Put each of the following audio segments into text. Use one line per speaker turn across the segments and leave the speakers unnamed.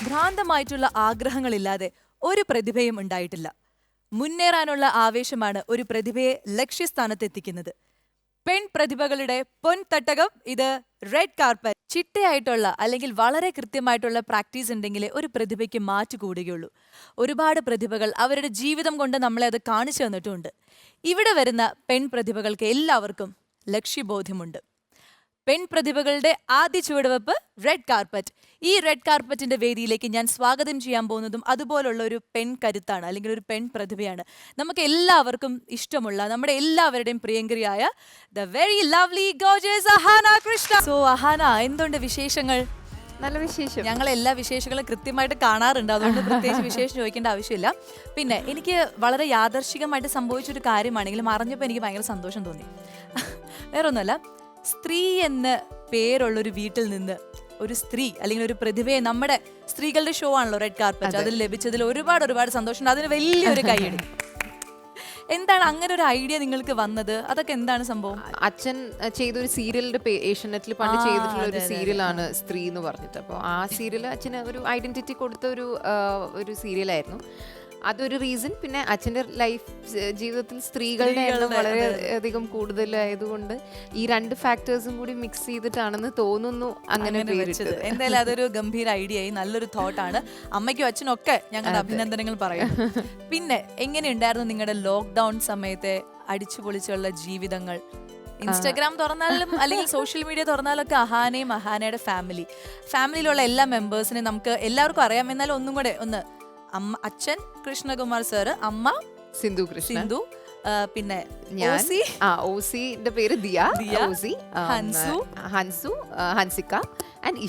ഭ്രാന്തമായിട്ടുള്ള ആഗ്രഹങ്ങളില്ലാതെ ഒരു പ്രതിഭയും ഉണ്ടായിട്ടില്ല. മുന്നേറാനുള്ള ആവേശമാണ് ഒരു പ്രതിഭയെ ലക്ഷ്യസ്ഥാനത്തെത്തിക്കുന്നത്. പെൺപ്രതിഭകളുടെ പൊൻതട്ടകം ഇത് റെഡ് കാർപ്പറ്റ്. ചിട്ടയായിട്ടുള്ള അല്ലെങ്കിൽ വളരെ കൃത്യമായിട്ടുള്ള പ്രാക്ടീസ് ഉണ്ടെങ്കിൽ ഒരു പ്രതിഭയ്ക്ക് മാറ്റുകൂടുകയുള്ളൂ. ഒരുപാട് പ്രതിഭകൾ അവരുടെ ജീവിതം കൊണ്ട് നമ്മളെ അത് കാണിച്ചു തന്നിട്ടുമുണ്ട്. ഇവിടെ വരുന്ന പെൺപ്രതിഭകൾക്ക് എല്ലാവർക്കും ലക്ഷ്യബോധ്യമുണ്ട്. പെൺപ്രതിഭകളുടെ ആദ്യ ചുവടുവെപ്പ് റെഡ് കാർപ്പറ്റ്. ഈ റെഡ് കാർപ്പറ്റിന്റെ വേദിയിലേക്ക് ഞാൻ സ്വാഗതം ചെയ്യാൻ പോകുന്നതും അതുപോലുള്ള ഒരു പെൺകരുത്താണ്, അല്ലെങ്കിൽ ഒരു പെൺപ്രതിഭയാണ്. നമുക്ക് എല്ലാവർക്കും ഇഷ്ടമുള്ള, നമ്മുടെ എല്ലാവരുടെയും പ്രിയങ്കരിയായ the very lovely gorgeous Ahana Krishna. So Ahana, എന്തുണ്ട് വിശേഷങ്ങൾ?
നല്ല വിശേഷം.
ഞങ്ങൾ എല്ലാ വിശേഷങ്ങളും കൃത്യമായിട്ട് കാണാറുണ്ട്, അതുകൊണ്ട് പ്രത്യേകിച്ച് വിശേഷം ചോദിക്കേണ്ട ആവശ്യമില്ല. പിന്നെ എനിക്ക് വളരെ യാദർശികമായിട്ട് സംഭവിച്ചൊരു കാര്യമാണെങ്കിലും അറിഞ്ഞപ്പോൾ എനിക്ക് ഭയങ്കര സന്തോഷം തോന്നി. വേറൊന്നുമല്ല, സ്ത്രീ എന്ന് പേരുള്ളൊരു വീട്ടിൽ നിന്ന് ഒരു സ്ത്രീ അല്ലെങ്കിൽ ഒരു പ്രതിഭയെ, നമ്മുടെ സ്ത്രീകളുടെ ഷോ ആണല്ലോ റെഡ് കാർപ്പറ്റ്, അതിൽ ലഭിച്ചതിൽ ഒരുപാട് സന്തോഷമുണ്ട്. അതിന് വലിയൊരു കൈയടി. എന്താണ് അങ്ങനെ ഒരു ഐഡിയ നിങ്ങൾക്ക് വന്നത്? അതൊക്കെ എന്താണ് സംഭവം?
അച്ഛൻ ചെയ്തൊരു സീരിയലിന്റെ ഏഷ്യനെറ്റിൽ പണ്ട് ചെയ്തിട്ടുള്ള ഒരു സീരിയലാണ് സ്ത്രീ എന്ന് പറഞ്ഞിട്ട്. അപ്പോൾ ആ സീരിയൽ അച്ഛന് ഒരു ഐഡന്റിറ്റി കൊടുത്ത ഒരു സീരിയലായിരുന്നു. അതൊരു റീസൺ. പിന്നെ അച്ഛൻ്റെ ജീവിതത്തിൽ സ്ത്രീകളുടെ എണ്ണം വളരെ അധികം കൂടുതലായതുകൊണ്ട് ഈ രണ്ട് ഫാക്ടേഴ്സും കൂടി മിക്സ് ചെയ്തിട്ടാണെന്ന് തോന്നുന്നു അങ്ങനെ പേരിട്ടത്.
എന്തായാലും അതൊരു ഗംഭീര ഐഡിയ ആയി, നല്ലൊരു തോട്ടാണ്. അമ്മയ്ക്കും അച്ഛനും ഒക്കെ ഞങ്ങളുടെ അഭിനന്ദനങ്ങൾ പറയും. പിന്നെ എങ്ങനെയുണ്ടായിരുന്നു നിങ്ങളുടെ ലോക്ക്ഡൌൺ സമയത്തെ അടിച്ചു പൊളിച്ചുള്ള ജീവിതങ്ങൾ? ഇൻസ്റ്റാഗ്രാം തുറന്നാലും അല്ലെങ്കിൽ സോഷ്യൽ മീഡിയ തുറന്നാലൊക്കെ അഹാനയും അഹാനയുടെ ഫാമിലിയിലുള്ള എല്ലാ മെമ്പേഴ്സിനെയും നമുക്ക് എല്ലാവർക്കും അറിയാം. എന്നാലും ഒന്നും കൂടെ ഒന്ന്, അച്ഛൻ കൃഷ്ണകുമാർ സാറ്, അമ്മ
സിന്ധു,
പിന്നെ
ഓസിന്റെ പേര് ദിയ, ഓസി, ഹൻസു, ഹൻസിക ആൻഡ്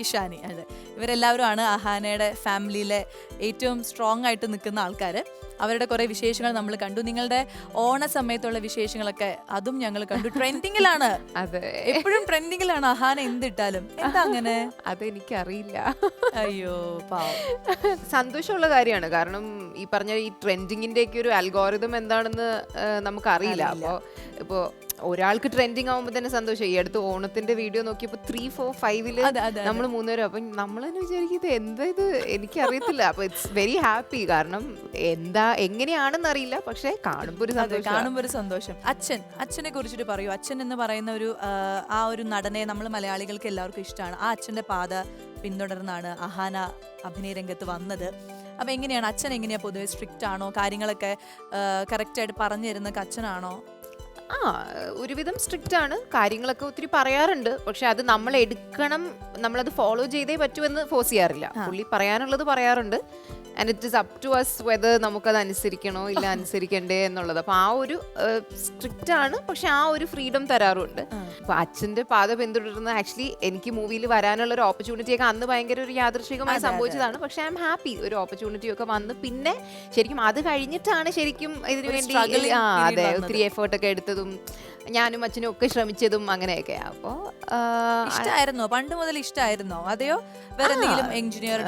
ഇഷാനി. അതെ, ഇവരെല്ലാവരും ആണ് അഹാനയുടെ ഫാമിലിയിലെ ഏറ്റവും സ്ട്രോങ് ആയിട്ട് നിൽക്കുന്ന ആൾക്കാർ. അവരുടെ കുറെ വിശേഷങ്ങൾ നമ്മൾ കണ്ടു. നിങ്ങളുടെ ഓണ സമയത്തുള്ള വിശേഷങ്ങളൊക്കെ അതും ഞങ്ങൾ കണ്ടു. ട്രെൻഡിങ്ങിലാണ്, അതെ,
എപ്പോഴും ട്രെൻഡിങ്ങിലാണ് അഹാന എന്തിട്ടാലും. എന്താ അങ്ങനെ?
അതെനിക്കറിയില്ല.
അയ്യോ പാവം.
സന്തോഷമുള്ള കാര്യമാണ്. കാരണം ഈ പറഞ്ഞ ഈ ട്രെൻഡിങ്ങിന്റെ ഒക്കെ ഒരു അൽഗോരിതം എന്താണെന്ന് നമുക്കറിയില്ല. അപ്പോൾ ഇപ്പോൾ ഒരാൾക്ക് ട്രെൻഡിങ് ആവുമ്പോൾ തന്നെ സന്തോഷം. ഈ അടുത്ത് ഓണത്തിന്റെ വീഡിയോ നോക്കിയപ്പോൾ 3, 4, 5 നമ്മൾ 3 പേരും. അപ്പം നമ്മൾ തന്നെ വിചാരിക്കുന്നത് എന്താ ഇത്, എനിക്കറിയത്തില്ല. അപ്പൊ ഇറ്റ്സ് വെരി ഹാപ്പി. കാരണം എങ്ങനെയാണെന്ന് അറിയില്ല, പക്ഷെ കാണുമ്പോൾ ഒരു സന്തോഷം.
അച്ഛനെ കുറിച്ചിട്ട് പറയൂ. അച്ഛൻ എന്ന് പറയുന്ന ആ ഒരു നടനെ നമ്മൾ മലയാളികൾക്ക് എല്ലാവർക്കും ഇഷ്ടമാണ്. ആ അച്ഛന്റെ പാത പിന്തുടർന്നാണ് അഹാന അഭിനയ രംഗത്ത് വന്നത്. അപ്പൊ എങ്ങനെയാണ് അച്ഛൻ? എങ്ങനെയാ പൊതുവെ സ്ട്രിക്റ്റ് ആണോ? കാര്യങ്ങളൊക്കെ കറക്റ്റായിട്ട് പറഞ്ഞു തരുന്ന അച്ഛനാണോ?
ഒരുവിധം സ്ട്രിക്റ്റ് ആണ്. കാര്യങ്ങളൊക്കെ ഒത്തിരി പറയാറുണ്ട്. പക്ഷെ അത് നമ്മൾ എടുക്കണം, നമ്മളത് ഫോളോ ചെയ്തേ പറ്റുമെന്ന് ഫോഴ്സ് ചെയ്യാറില്ല. പുള്ളി പറയാനുള്ളത് പറയാറുണ്ട്. And it is up to us whether നമുക്കത് അനുസരിക്കണോ ഇല്ല അനുസരിക്കണ്ടേ എന്നുള്ളത്. അപ്പൊ ആ ഒരു സ്ട്രിക്റ്റ് ആണ്, പക്ഷെ ആ ഒരു ഫ്രീഡം തരാറുണ്ട്. അപ്പൊ അച്ഛന്റെ പാത പിന്തുടരുന്ന ആക്ച്വലി എനിക്ക് മൂവിയിൽ വരാനുള്ള ഒരു ഓപ്പർച്യൂണിറ്റി ഒക്കെ അന്ന് ഭയങ്കര ഒരു യാദൃശ്ചികമായി സംഭവിച്ചതാണ്. പക്ഷെ ഐ എം ഹാപ്പി ഒരു ഓപ്പർച്യൂണിറ്റി ഒക്കെ വന്ന്. പിന്നെ ശരിക്കും അത് കഴിഞ്ഞിട്ടാണ് ശരിക്കും ഇതിനു വേണ്ടി അതെ ഒത്തിരി എഫേർട്ട് ഒക്കെ എടുത്തതും ഞാനും അച്ഛനും ഒക്കെ ശ്രമിച്ചതും അങ്ങനെയൊക്കെ. അപ്പോ
ഇഷ്ടമായിരുന്നോ? പണ്ട് മുതൽ ഇഷ്ടമായിരുന്നോ? അതെയോ വേറെ എന്തെങ്കിലും എഞ്ചിനീയർ,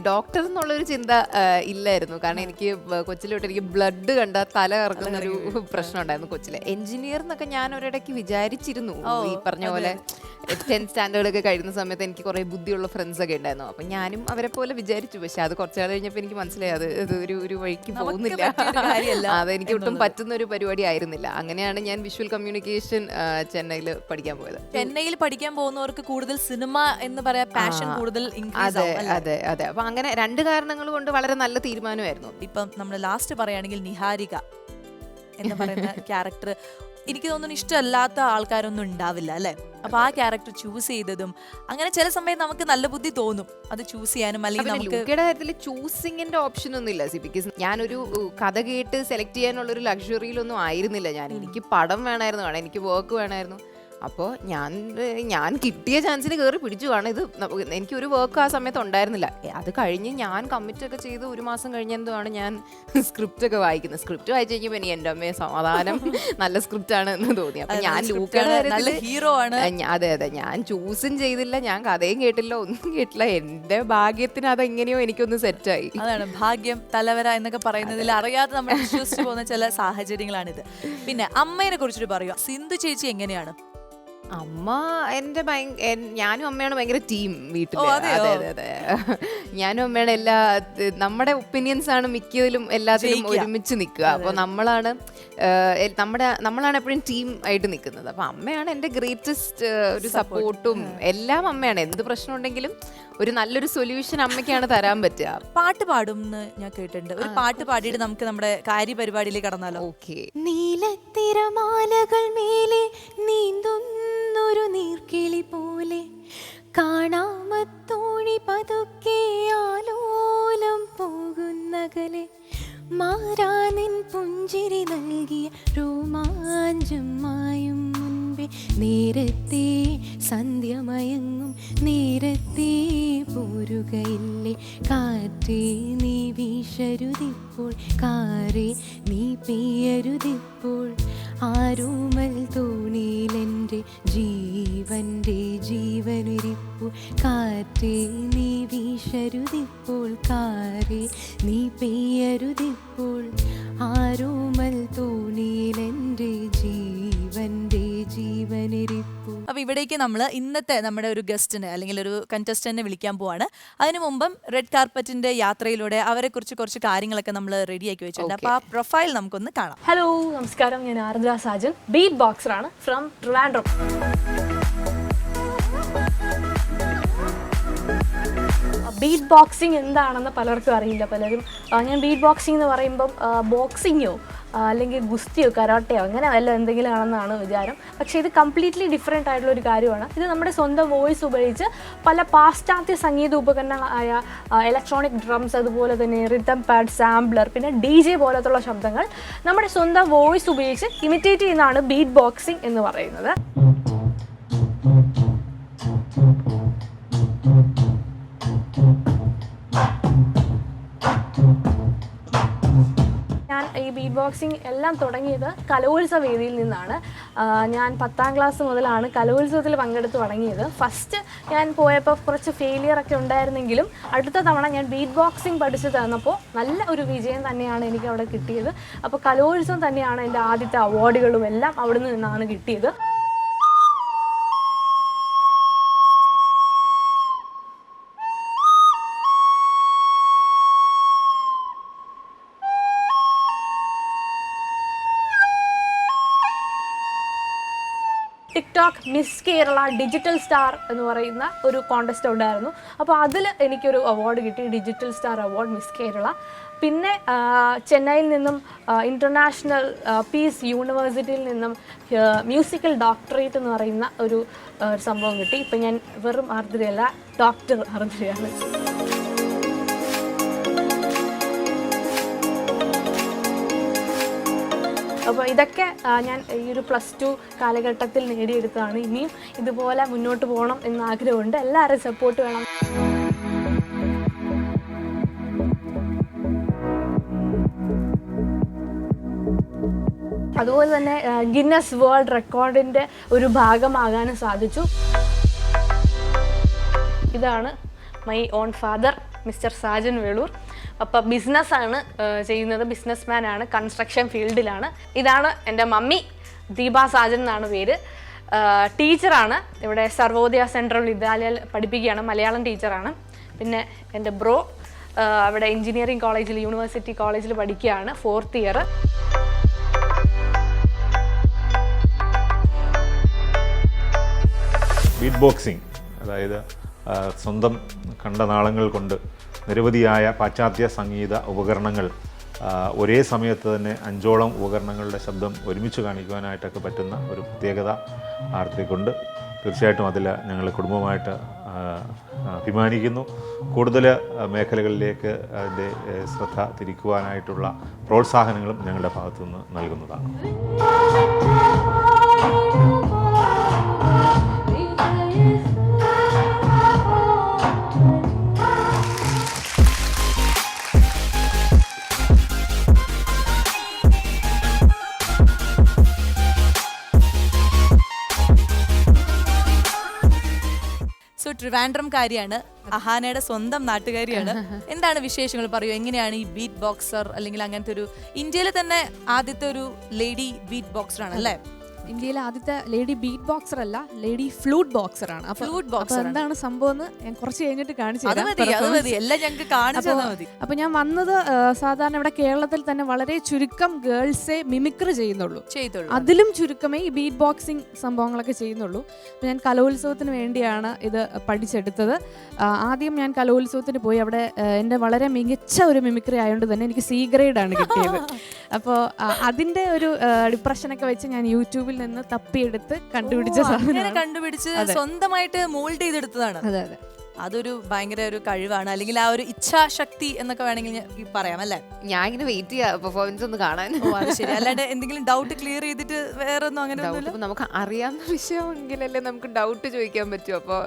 ഡോക്ടർ എന്നുള്ളൊരു ചിന്ത ഇല്ലായിരുന്നു. കാരണം എനിക്ക് കൊച്ചിലോട്ട് എനിക്ക് ബ്ലഡ് കണ്ട തല കറക്കുന്ന ഒരു പ്രശ്നം ഉണ്ടായിരുന്നു കൊച്ചിലെ. എഞ്ചിനീയർ എന്നൊക്കെ ഞാൻ ഒരിടയ്ക്ക് വിചാരിച്ചിരുന്നു. ഈ പറഞ്ഞ പോലെ 10th സ്റ്റാൻഡേർഡ് ഒക്കെ കഴിയുന്ന സമയത്ത് എനിക്ക് കുറെ ബുദ്ധിയുള്ള ഫ്രണ്ട്സ് ഒക്കെ ഉണ്ടായിരുന്നു. അപ്പൊ ഞാനും അവരെ പോലെ വിചാരിച്ചു. പക്ഷെ അത് കുറച്ചാൾ കഴിഞ്ഞപ്പോൾ എനിക്ക് മനസ്സിലായി അത് ഒരു വഴിക്ക് പോകുന്നില്ല. അതെനിക്ക് ഒട്ടും പറ്റുന്ന ഒരു പരിപാടി ആയിരുന്നില്ല. അങ്ങനെയാണ് ഞാൻ വിഷ്വൽ കമ്മ്യൂണിക്കേഷൻ ചെന്നൈയിൽ പഠിക്കാൻ പോയത്.
ചെന്നൈയിൽ പഠിക്കാൻ പോകുന്നവർക്ക് കൂടുതൽ സിനിമ എന്ന് പറയാ പാഷൻ കൂടുതൽ.
അതെ. അപ്പൊ അങ്ങനെ രണ്ട് കാരണങ്ങൾ കൊണ്ട് വളരെ നല്ല തീരുമാനമായിരുന്നു.
ഇപ്പം നമ്മൾ ലാസ്റ്റ് പറയുകയാണെങ്കിൽ നിഹാരിക എന്ന് പറയുന്ന ക്യാരക്ടർ എനിക്ക് തോന്നുന്നു ഇഷ്ടമല്ലാത്ത ആൾക്കാരൊന്നും ഉണ്ടാവില്ല അല്ലെ? അപ്പൊ ആ ക്യാരക്ടർ ചൂസ് ചെയ്തതും അങ്ങനെ ചില സമയത്ത് നമുക്ക് നല്ല ബുദ്ധി തോന്നും അത് ചൂസ് ചെയ്യാനും. അല്ലെങ്കിൽ നമുക്ക്
കാര്യത്തിൽ ചൂസിങ്ങിന്റെ ഓപ്ഷൻ ഒന്നും ഇല്ല. ബിക്കോസ് ഞാനൊരു കഥ കേട്ട് സെലക്ട് ചെയ്യാനുള്ള ഒരു ലക്ഷറിയിലൊന്നും ആയിരുന്നില്ല ഞാൻ. എനിക്ക് പടം വേണമായിരുന്നു, എനിക്ക് വർക്ക് വേണമായിരുന്നു. അപ്പോൾ ഞാൻ കിട്ടിയ ചാൻസിന് കയറി പിടിച്ചു. കാരണം ഇത് എനിക്കൊരു വർക്ക് ആ സമയത്ത് ഉണ്ടായിരുന്നില്ല. അത് കഴിഞ്ഞ് ഞാൻ കമ്മിറ്റൊക്കെ ചെയ്ത് 1 മാസം കഴിഞ്ഞെന്താണ് ഞാൻ സ്ക്രിപ്റ്റ് ഒക്കെ വായിക്കുന്നത്. സ്ക്രിപ്റ്റ് വായിച്ചു കഴിഞ്ഞപ്പോൾ എനിക്ക് എൻ്റെ അമ്മയെ സമാധാനം, നല്ല സ്ക്രിപ്റ്റ് ആണ് എന്ന് തോന്നി. അപ്പൊ ഞാൻ ലൂക്കയുടെ
ഹീറോ ആണ്.
അതെ ഞാൻ ചൂസും ചെയ്തില്ല, ഞാൻ കഥയും കേട്ടില്ല, ഒന്നും കേട്ടില്ല. എന്റെ ഭാഗ്യത്തിന് അതെങ്ങനെയോ എനിക്കൊന്ന് സെറ്റായി.
അതാണ് ഭാഗ്യം, തലവര എന്നൊക്കെ പറയുന്നതിൽ അറിയാതെ നമ്മൾ വിശ്വസിച്ചു പോകുന്ന ചില സാഹചര്യങ്ങളാണിത്. പിന്നെ അമ്മയെ കുറിച്ചിട്ട് പറയുക. സിന്ധു ചേച്ചി എങ്ങനെയാണ്?
അമ്മ എന്റെ ഞാനും അമ്മയാണ് ഭയങ്കര ടീം വീട്ടില്.
അതെയോ?
അതെ അതെ അതെ, ഞാനും അമ്മയാണ് നമ്മുടെ ഒപ്പീനിയൻസ് ആണ് മിക്കതിലും എല്ലാത്തിലും ഒരുമിച്ച് നിൽക്കുക. അപ്പൊ നമ്മളാണ് എപ്പോഴും ടീം ആയിട്ട് നിൽക്കുന്നത്. അപ്പൊ അമ്മയാണ് എന്റെ ഗ്രേറ്റസ്റ്റ് ഒരു സപ്പോർട്ടും എല്ലാം. അമ്മയാണ് എന്ത് പ്രശ്നം ഉണ്ടെങ്കിലും ഒരു നല്ലൊരു സൊല്യൂഷൻ അമ്മയ്ക്കാണ് തരാൻ പറ്റുക.
പാട്ട് പാടും ഞാൻ കേട്ടിട്ടുണ്ട്. ഒരു പാട്ട് പാടിയിട്ട് നമുക്ക് നമ്മുടെ കാര്യപരിപാടിയിലേക്ക് കടന്നാലോ?
ഓക്കെ.
നീലത്തിരമാലകൾ മേലെ നീന്തുന്നൊരു നീർക്കിളി പോലെ കാണാമത്തോണി പതുക്കെ ആലോലം പോകുന്നകലെ മാറാനിൻ പുഞ്ചിരി നൽകിയ രോമാഞ്ചം മായും മുൻപേ നേരത്തെ സന്ധ്യമയങ്ങും നേരത്തെ പോരുകയില്ലേ കാറ്റേ നീ വീശരുതിപ്പോൾ കാറേ നീ പെയ്യരുതിപ്പോൾ ആരോമൽ തോണിയിലെൻ്റെ ജീവൻ്റെ ജീവനിരിപ്പു കാറ്റേ നീ വീശരുതിപ്പോൾ കാറേ നീ പെയ്യരുതിപ്പോൾ ആരോമൽ തോണിയിലെൻ്റെ ജീവൻ്റെ ജീവനിരിപ്പു.
അപ്പൊ ഇവിടേക്ക് നമ്മൾ ഇന്നത്തെ നമ്മുടെ ഒരു ഗസ്റ്റിനെ അല്ലെങ്കിൽ ഒരു കണ്ടസ്റ്റന്റിനെ വിളിക്കാൻ പോവാണ്. അതിനു മുമ്പം റെഡ് കാർപ്പറ്റിന്റെ യാത്രയിലൂടെ അവരെ കുറിച്ച് കുറച്ച് കാര്യങ്ങളൊക്കെ നമ്മൾ റെഡിയാക്കി വെച്ചിട്ടുണ്ട്. അപ്പൊ ആ പ്രൊഫൈൽ നമുക്കൊന്ന് കാണാം.
ഹലോ, നമസ്കാരം. ഞാൻ ആർദ്ര സാജൻ, ബീറ്റ് ബോക്സറാണ് ഫ്രം ട്രിവാൻഡ്രം. ബീറ്റ് ബോക്സിംഗ് എന്താണെന്ന് പലർക്കും അറിയില്ല. പലരും ഞാൻ ബീറ്റ് ബോക്സിംഗ് എന്ന് പറയുമ്പം ബോക്സിങ്ങോ അല്ലെങ്കിൽ ഗുസ്തിയോ കരാട്ടയോ അങ്ങനെ വല്ല എന്തെങ്കിലും ആണെന്നാണ് വിചാരം. പക്ഷേ ഇത് കംപ്ലീറ്റ്ലി ഡിഫറെൻ്റ് ആയിട്ടുള്ള ഒരു കാര്യമാണ്. ഇത് നമ്മുടെ സ്വന്തം വോയിസ് ഉപയോഗിച്ച് പല പാശ്ചാത്യ സംഗീത ഉപകരണങ്ങളായ ഇലക്ട്രോണിക് ഡ്രംസ്, അതുപോലെ തന്നെ റിതം പാഡ്, സാമ്പിളർ, പിന്നെ DJ പോലത്തുള്ള ശബ്ദങ്ങൾ നമ്മുടെ സ്വന്തം വോയിസ് ഉപയോഗിച്ച് ഇമിറ്റേറ്റ് ചെയ്യുന്നതാണ് ബീറ്റ് ബോക്സിംഗ് എന്ന് പറയുന്നത്. ഞാൻ ഈ ബീറ്റ് ബോക്സിംഗ് എല്ലാം തുടങ്ങിയത് കലോത്സവ വേദിയിൽ നിന്നാണ്. ഞാൻ 10ാം ക്ലാസ് മുതലാണ് കലോത്സവത്തിൽ പങ്കെടുത്ത് തുടങ്ങിയത്. ഫസ്റ്റ് ഞാൻ പോയപ്പോൾ കുറച്ച് ഫെയിലിയറൊക്കെ ഉണ്ടായിരുന്നെങ്കിലും അടുത്ത തവണ ഞാൻ ബീറ്റ് ബോക്സിംഗ് പഠിച്ചു തന്നപ്പോൾ നല്ല ഒരു വിജയം തന്നെയാണ് എനിക്ക് അവിടെ കിട്ടിയത്. അപ്പോൾ കലോത്സവം തന്നെയാണ് എൻ്റെ ആദ്യത്തെ അവാർഡുകളും എല്ലാം അവിടെ നിന്നാണ് കിട്ടിയത്. TikTok miss Kerala digital star എന്ന് പറയുന്ന ഒരു കോൺടെസ്റ്റ് ഉണ്ടായിരുന്നു. അപ്പോൾ അതിൽ എനിക്കൊരു അവാർഡ് കിട്ടി, digital star award miss Kerala. പിന്നെ ചെന്നൈയിൽ നിന്നും ഇൻ്റർനാഷണൽ പീസ് യൂണിവേഴ്സിറ്റിയിൽ നിന്നും മ്യൂസിക്കൽ ഡോക്ടറേറ്റ് എന്ന് പറയുന്ന ഒരു സംഭവം കിട്ടി. ഇപ്പം ഞാൻ വെറും ആർദ്രയല്ല, ഡോക്ടർ ആർദ്രയാണ്. അപ്പോൾ ഇതൊക്കെ ഞാൻ ഈ ഒരു +2 കാലഘട്ടത്തിൽ നേടിയെടുത്തതാണ്. ഇനിയും ഇതുപോലെ മുന്നോട്ട് പോകണം എന്ന ആഗ്രഹമുണ്ട്. എല്ലാവരും സപ്പോർട്ട് വേണം. അതുപോലെ തന്നെ ഗിന്നസ് വേൾഡ് റെക്കോർഡിൻ്റെ ഒരു ഭാഗമാകാനും സാധിച്ചു. ഇതാണ് my own father, mister Sajan Velur. അപ്പോൾ ബിസിനസ്സാണ് ചെയ്യുന്നത്, ബിസിനസ്മാനാണ്, കൺസ്ട്രക്ഷൻ ഫീൽഡിലാണ്. ഇതാണ് എൻ്റെ മമ്മി, ദീപ സാജൻ എന്നാണ് പേര്. ടീച്ചറാണ്, ഇവിടെ സർവോദയ സെൻട്രൽ വിദ്യാലയയിൽ പഠിപ്പിക്കുകയാണ്, മലയാളം ടീച്ചറാണ്. പിന്നെ എൻ്റെ ബ്രോ അവിടെ എഞ്ചിനീയറിംഗ് കോളേജിൽ, യൂണിവേഴ്സിറ്റി കോളേജിൽ പഠിക്കുകയാണ്, 4th ഇയർ.
ബീറ്റ് ബോക്സിംഗ്, അതായത് സ്വന്തം കണ്ടനാളങ്ങൾ കൊണ്ട് നിരവധിയായ പാശ്ചാത്യ സംഗീത ഉപകരണങ്ങൾ ഒരേ സമയത്ത് തന്നെ 5ഓളം ഉപകരണങ്ങളുടെ ശബ്ദം ഒരുമിച്ച് കാണിക്കുവാനായിട്ടൊക്കെ പറ്റുന്ന ഒരു പ്രത്യേകത ആർദ്രയ്ക്കുണ്ട്. തീർച്ചയായിട്ടും അതിൽ ഞങ്ങൾ കുടുംബമായിട്ട് അഭിമാനിക്കുന്നു. കൂടുതൽ മേഖലകളിലേക്ക് അതിൻ്റെ ശ്രദ്ധ തിരിക്കുവാനായിട്ടുള്ള പ്രോത്സാഹനങ്ങളും ഞങ്ങളുടെ ഭാഗത്തുനിന്ന് നൽകുന്നതാണ്.
ട്രിവാൻഡ്രംകാരിയാണ്, അഹാനയുടെ സ്വന്തം നാട്ടുകാരിയാണ്. എന്താണ് വിശേഷങ്ങൾ പറയൂ? എങ്ങനെയാണ് ഈ ബീറ്റ് ബോക്സർ അല്ലെങ്കിൽ അങ്ങനത്തെ ഒരു ഇന്ത്യയിലെ തന്നെ ആദ്യത്തെ ഒരു ലേഡി ബീറ്റ് ബോക്സർ ആണല്ലേ?
ഇന്ത്യയിലെ ആദ്യത്തെ ലേഡി ബീറ്റ് ബോക്സർ അല്ല, ലേഡി ഫ്ലൂട്ട് ബോക്സർ ആണ്.
Flute boxer ആണ്.
എന്താണ് സംഭവം എന്ന് ഞാൻ കുറച്ച് കഴിഞ്ഞിട്ട് കാണിച്ചു
അത്
തരാം.
മതി, അത് മതി, എല്ലാം ഞങ്ങൾക്ക് കാണിച്ചു തന്നാ മതി.
അപ്പൊ ഞാൻ വന്നത് സാധാരണ ഇവിടെ കേരളത്തിൽ തന്നെ വളരെ ചുരുക്കം ഗേൾസേ മിമിക്രി ചെയ്യുന്നുള്ളൂ.
ചെയ്തോളൂ.
അതിലും ചുരുക്കമേ ഈ ബീറ്റ് ബോക്സിംഗ് സംഭവങ്ങളൊക്കെ ചെയ്യുന്നുള്ളൂ. അപ്പോൾ ഞാൻ കലോത്സവത്തിന് വേണ്ടിയാണ് ഇത് പഠിച്ചെടുത്തത്. ആദ്യം ഞാൻ കലോത്സവത്തിന് പോയി. അവിടെ എൻ്റെ വളരെ മികച്ച ഒരു മിമിക്രി ആയതുകൊണ്ട് തന്നെ എനിക്ക് C ഗ്രേഡാണ് കിട്ടിയത്. അപ്പോൾ അതിൻ്റെ ഒരു ഡിപ്രഷനൊക്കെ വെച്ച് ഞാൻ യൂട്യൂബിൽ നിന്ന് തപ്പിയെടുത്ത് കണ്ടുപിടിച്ച സാധനം
കണ്ടുപിടിച്ച് സ്വന്തമായിട്ട് മോൾഡ് ചെയ്തെടുത്തതാണ്.
അതെ അതെ.
അതൊരു ഭയങ്കര ഒരു കഴിവാണ്, അല്ലെങ്കിൽ ആ ഒരു ഇച്ഛാശക്തി എന്നൊക്കെ വേണമെങ്കിൽ പറയാം അല്ലേ.
ഞാൻ ഇങ്ങനെ വെയിറ്റ് ചെയ്യാ പെർഫോമൻസ് ഒന്ന് കാണാൻ.
ഓ അത് ശരി. അല്ലാണ്ട് എന്തെങ്കിലും ഡൗട്ട് ക്ലിയർ ചെയ്തിട്ട് വേറെ ഒന്നും അങ്ങനെ ഒന്നുമില്ല?
Doubt നമുക്ക് അറിയാവുന്ന വിഷയമെങ്കിലല്ലേ നമുക്ക് ഡൗട്ട് ചോദിക്കാൻ പറ്റൂ. അപ്പൊ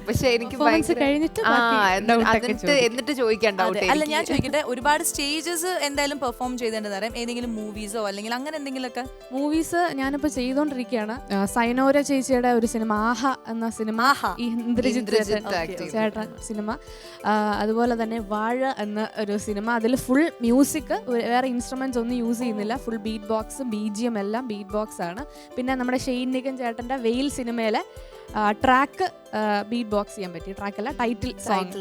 പക്ഷെ എനിക്ക്
Performance കഴിഞ്ഞിട്ട് ബാക്കി doubt ഒക്കെ ചോദിക്കാം.
എന്നിട്ട് ചോദിക്കാൻ ഡൗട്ട്.
അല്ല ഞാൻ ചോദിക്കട്ടെ, ഒരുപാട് സ്റ്റേജസ് എന്തായാലും പെർഫോം ചെയ്തേണ്ടത് അറിയാം. ഏതെങ്കിലും മൂവീസോ അല്ലെങ്കിൽ അങ്ങനെ എന്തെങ്കിലുമൊക്കെ?
മൂവീസ് ഞാനിപ്പോൾ ചെയ്തുകൊണ്ടിരിക്കുകയാണ്. സൈനോര ചേച്ചിയുടെ ഒരു സിനിമ ആഹ എന്ന സിനിമ,
ആഹാ.
ഈ ഇന്ദ്രജിത്ത്
ഇന്ദ്രജിത്ത്
ചേട്ടൻ സിനിമ. അതുപോലെ തന്നെ വാഴ എന്ന ഒരു സിനിമ. അതിൽ ഫുൾ മ്യൂസിക്, വേറെ ഇൻസ്ട്രുമെന്റ്സ് ഒന്നും യൂസ് ചെയ്യുന്നില്ല. ഫുൾ ബീറ്റ് ബോക്സ്, BGM എല്ലാം ബീറ്റ് ബോക്സ് ആണ്. പിന്നെ നമ്മുടെ ഷെയ്ൻ നിഗൻ ചേട്ടൻ്റെ വെയിൽ സിനിമയിലെ ട്രാക്ക് ബീറ്റ് ബോക്സ് ചെയ്യാൻ പറ്റി. ട്രാക്കല്ല, ടൈറ്റിൽ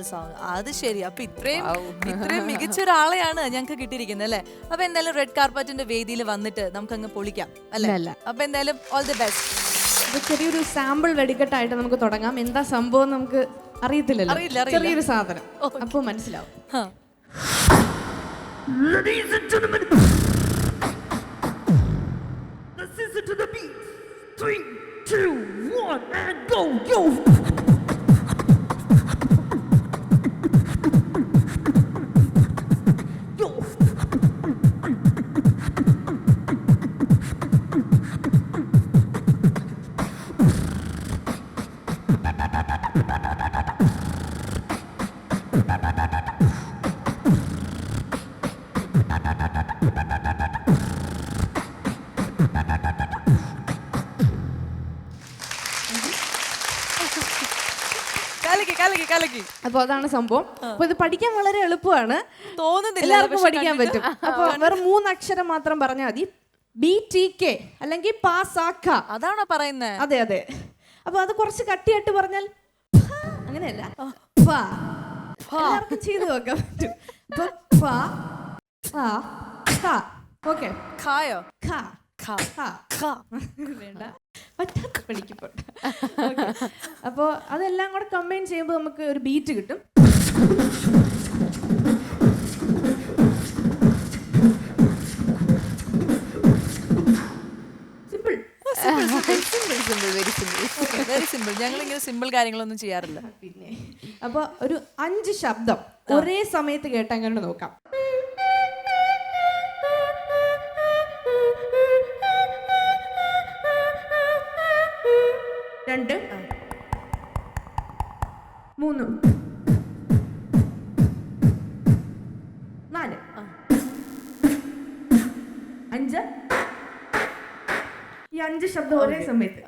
സോങ്. അത് ശരി. അപ്പൊ ഇത്രയും മികച്ച ഒരാളെയാണ് ഞങ്ങൾക്ക് കിട്ടിയിരിക്കുന്നത് അല്ലേ. അപ്പൊ എന്തായാലും റെഡ് കാർപ്പറ്റിന്റെ വേദിയിൽ വന്നിട്ട് നമുക്ക് അങ്ങ് പൊളിക്കാം അല്ലേ. അപ്പൊ എന്തായാലും ഓൾ ദി ബെസ്റ്റ്.
ചെറിയൊരു സാമ്പിൾ വെടിക്കെട്ടായിട്ട് നമുക്ക് തുടങ്ങാം. എന്താ സംഭവം നമുക്ക് അറിയത്തില്ലല്ലോ. ചെറിയൊരു സാധനം, അപ്പോൾ മനസ്സിലാവും.
Ladies and gentlemen, let's listen to the beat. 3, 2, 1, and go, yo! Yo!
കലക്കി.
അപ്പൊ അതാണ് സംഭവം. അപ്പൊ ഇത് പഠിക്കാൻ വളരെ എളുപ്പമാണ്,
തോന്നുന്നില്ല,
എല്ലാവർക്കും പഠിക്കാൻ പറ്റും. അപ്പൊ വെറും 3 അക്ഷരം മാത്രം പറഞ്ഞാൽ മതി. BTK അല്ലെങ്കിൽ പാസാക്ക.
അതാണോ പറയുന്നേ?
അതെ അതെ. അപ്പൊ അത് കുറച്ച് കട്ടിയായിട്ട് പറഞ്ഞാൽ അങ്ങനെയല്ല, എല്ലാവർക്കും ചെയ്തു നോക്കാൻ പറ്റും. ഓക്കെ.
ഖായോ?
വേണ്ട, പറ്റാത്ത പണിക്ക്. അപ്പോൾ അതെല്ലാം കൂടെ കമ്പൈൻ ചെയ്യുമ്പോൾ നമുക്ക് ഒരു ബീറ്റ് കിട്ടും. Simple,
very simple. ഞങ്ങൾ ഇങ്ങനെ സിമ്പിൾ കാര്യങ്ങളൊന്നും ചെയ്യാറില്ല.
പിന്നെ അപ്പോൾ ഒരു 5 ശബ്ദം ഒരേ സമയത്ത് കേട്ടാൽ കണ്ട് നോക്കാം. രണ്ട്, 3, 4, 5. ഈ 5 ശബ്ദം ഒരേ സമയത്ത്.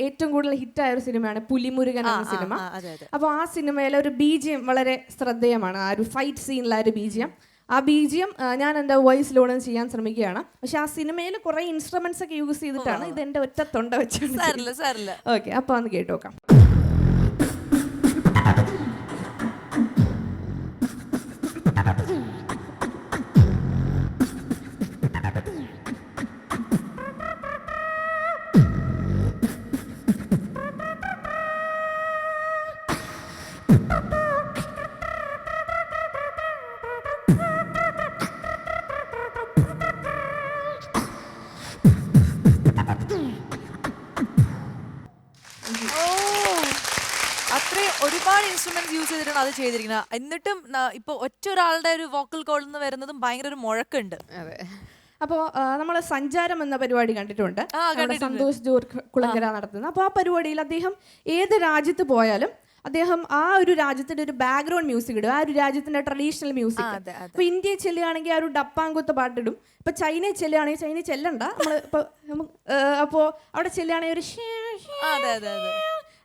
ഏറ്റവും കൂടുതൽ ഹിറ്റായ ഒരു സിനിമയാണ് പുലിമുരുകൻ എന്ന സിനിമ. അപ്പോൾ ആ സിനിമയിലെ ഒരു BGM വളരെ ശ്രദ്ധേയമാണ്. ആ ഒരു ഫൈറ്റ് സീനിലെ ഒരു BGM. ആ BGM ഞാൻ എൻ്റെ വോയിസിലൂടെ ചെയ്യാൻ ശ്രമിക്കുകയാണ്. പക്ഷെ ആ സിനിമയിൽ കുറേ ഇൻസ്ട്രുമെന്റ്സ് ഒക്കെ യൂസ് ചെയ്തിട്ടാണ്. ഇത് എൻ്റെ ഒറ്റ തൊണ്ട വെച്ചാണ്. ഓക്കെ, അപ്പോൾ ഒന്ന് കേട്ട് നോക്കാം.
ഇൻസ്ട്രുമെന്റ്സ് യൂസ് ചെയ്തിട്ടാണ് അത് ചെയ്തിരിക്കുന്നത്. എന്നിട്ടും ഇപ്പൊ ഒറ്റ ഒരാളുടെ ഒരു വോക്കൽ കോളിൽ നിന്ന് വരുന്നതും ഭയങ്കര ഒരു മുഴക്കുണ്ട്.
അതെ.
അപ്പോൾ നമ്മൾ സഞ്ചാരം എന്ന പരിപാടി കണ്ടിട്ടുണ്ട്. നമ്മുടെ
കണ്ടിട്ടുണ്ട്.
സന്തോഷ് ജോർജ് കുളങ്കര നടത്തുന്നത്. അപ്പോൾ ആ പരിപാടിയിൽ അദ്ദേഹം ഏത് രാജ്യത്ത് പോയാലും അദ്ദേഹം ആ ഒരു രാജ്യത്തിന്റെ ഒരു ബാക്ക്ഗ്രൗണ്ട് മ്യൂസിക് ഇടും, ആ ഒരു രാജ്യത്തിന്റെ ട്രഡീഷണൽ മ്യൂസിക്. ഇപ്പൊ ഇന്ത്യയിൽ ചെല്ലുകയാണെങ്കിൽ ആ ഒരു ഡപ്പാങ്കുത്ത് പാട്ടിടും. ഇപ്പൊ ചൈനയിൽ ചെല്ലുകയാണെങ്കിൽ ചൈനയിൽ ചെല്ലണ്ട നമ്മൾ ഇപ്പൊ അപ്പോൾ അവിടെ ചെല്ലുകയാണെങ്കിൽ ഒരു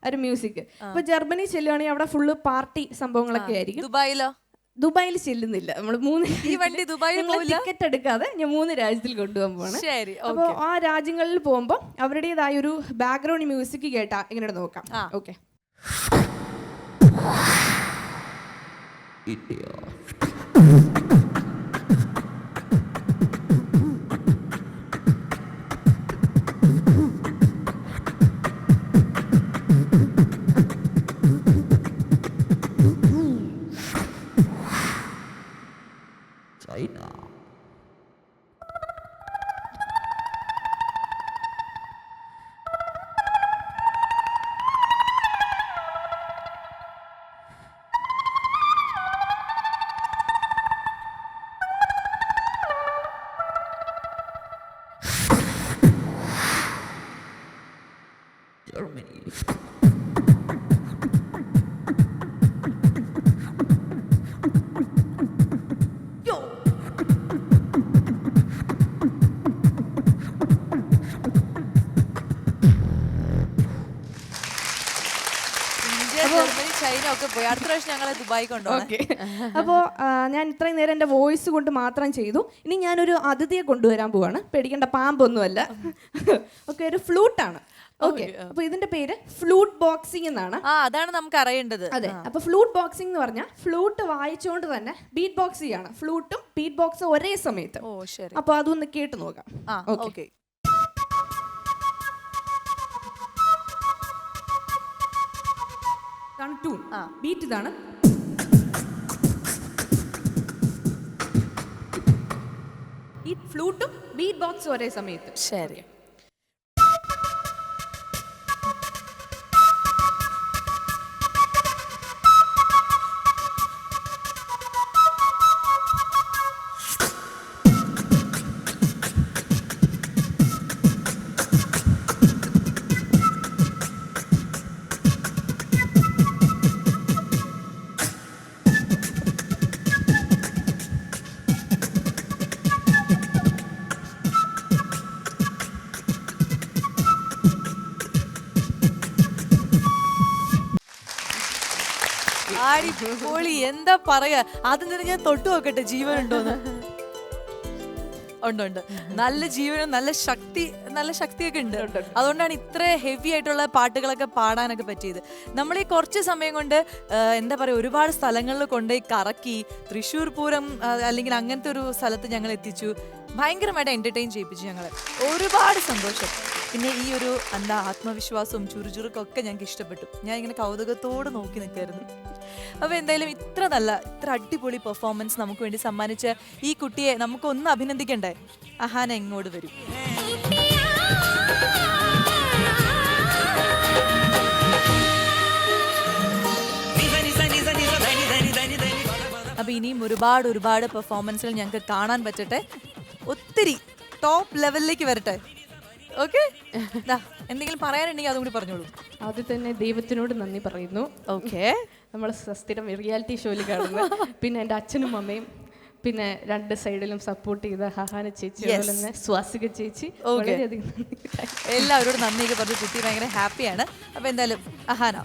ഒരു മ്യൂസിക്. ഇപ്പൊ ജർമ്മനി ചെല്ലുകയാണെങ്കിൽ അവിടെ ഫുള്ള് പാർട്ടി സംഭവങ്ങളൊക്കെ ആയിരിക്കും. ദുബായിൽ ചെല്ലുന്നില്ല നമ്മൾ 3 ടിക്കറ്റ് എടുക്കാതെ ഞാൻ 3 രാജ്യത്തിൽ കൊണ്ടുപോകാൻ പോവാണ്. അപ്പോൾ ആ രാജ്യങ്ങളിൽ പോകുമ്പോൾ അവരുടേതായ ഒരു ബാക്ക്ഗ്രൗണ്ട് മ്യൂസിക് കേട്ടാ എങ്ങനെ നോക്കാം. ഓക്കെ. അപ്പോൾ ഞാൻ ഇത്രയും നേരം എൻ്റെ വോയിസ് കൊണ്ട് മാത്രം ചെയ്തു. ഇനി ഞാനൊരു അതിഥിയെ കൊണ്ടുവരാൻ പോവാണ്. പേടിക്കേണ്ട, പാമ്പൊന്നുമല്ല. ഓക്കെ, ഒരു ഫ്ലൂട്ടാണ്. ഓക്കെ, അപ്പൊ ഇതിന്റെ പേര് ഫ്ലൂട്ട് ബോക്സിംഗ് എന്നാണ്.
അതാണ് നമുക്ക് അറിയേണ്ടത്.
അതെ, അപ്പൊ ഫ്ലൂട്ട് ബോക്സിംഗ് എന്ന് പറഞ്ഞാൽ ഫ്ലൂട്ട് വായിച്ചുകൊണ്ട് തന്നെ ബീറ്റ് ബോക്സ് ചെയ്യാണ്. ഫ്ലൂട്ടും ബീറ്റ് ബോക്സും ഒരേ സമയത്ത്. അപ്പൊ അതൊന്ന് കേട്ട് നോക്കാം. ഓക്കെ. ട്യൂൺ ബീറ്റ് ഇതാണ്. ഈ ഫ്ലൂട്ടും ബീറ്റ് ബോക്സും ഒരേ സമയത്ത്.
ശരി. അടിപൊളി, എന്താ പറയാ. ആദ്യം തന്നെ ഞാൻ തൊട്ടു നോക്കട്ടെ ജീവനുണ്ടോന്ന്. ഉണ്ട്. നല്ല ജീവനും നല്ല ശക്തിയൊക്കെ ഉണ്ട്. അതുകൊണ്ടാണ് ഇത്ര ഹെവി ആയിട്ടുള്ള പാട്ടുകളൊക്കെ പാടാനൊക്കെ പറ്റിയത്. നമ്മൾ ഈ കുറച്ച് സമയം കൊണ്ട് എന്താ പറയുക, ഒരുപാട് സ്ഥലങ്ങളിൽ കൊണ്ടുപോയി കറക്കി. തൃശ്ശൂർ പൂരം അല്ലെങ്കിൽ അങ്ങനത്തെ ഒരു സ്ഥലത്ത് ഞങ്ങൾ എത്തിച്ചു. ഭയങ്കരമായിട്ട് എന്റർടൈൻ ചെയ്യിപ്പിച്ചു ഞങ്ങൾ. ഒരുപാട് സന്തോഷം. പിന്നെ ഈ ഒരു ആത്മവിശ്വാസവും ചുറുചുറുക്കൊക്കെ ഞങ്ങൾക്ക് ഇഷ്ടപ്പെട്ടു. ഞാൻ ഇങ്ങനെ കൗതുകത്തോടെ നോക്കി നിൽക്കായിരുന്നു. അപ്പോൾ എന്തായാലും ഇത്ര അടിപൊളി പെർഫോമൻസ് നമുക്ക് വേണ്ടി സമ്മാനിച്ച ഈ കുട്ടിയെ നമുക്കൊന്ന് അഭിനന്ദിക്കണ്ടേ? അഹാന ഇങ്ങോട്ട് വരും. അപ്പൊ ഇനിയും ഒരുപാട് പെർഫോമൻസുകൾ ഞങ്ങൾക്ക് കാണാൻ പറ്റട്ടെ. ഒത്തിരി ടോപ്പ് ലെവലിലേക്ക് വരട്ടെ. ഓക്കെ, എന്തെങ്കിലും പറയാനുണ്ടെങ്കിൽ അതും കൂടി പറഞ്ഞോളൂ.
ആദ്യം തന്നെ ദൈവത്തിനോട് നന്ദി പറയുന്നു.
ഓക്കെ,
നമ്മൾ സ്ഥിരം റിയാലിറ്റി ഷോയിൽ കാണുന്നു. പിന്നെ എൻ്റെ അച്ഛനും അമ്മയും, പിന്നെ 2 സൈഡിലും സപ്പോർട്ട് ചെയ്ത ഹഹാന ചേച്ചി, അതുപോലെ തന്നെ സ്വാസിക ചേച്ചി, വളരെയധികം നന്ദി.
എല്ലാവരോടും നന്ദിയൊക്കെ പറഞ്ഞ് കുട്ടി ഭയങ്കര ഹാപ്പിയാണ്. അപ്പൊ എന്തായാലും അഹാന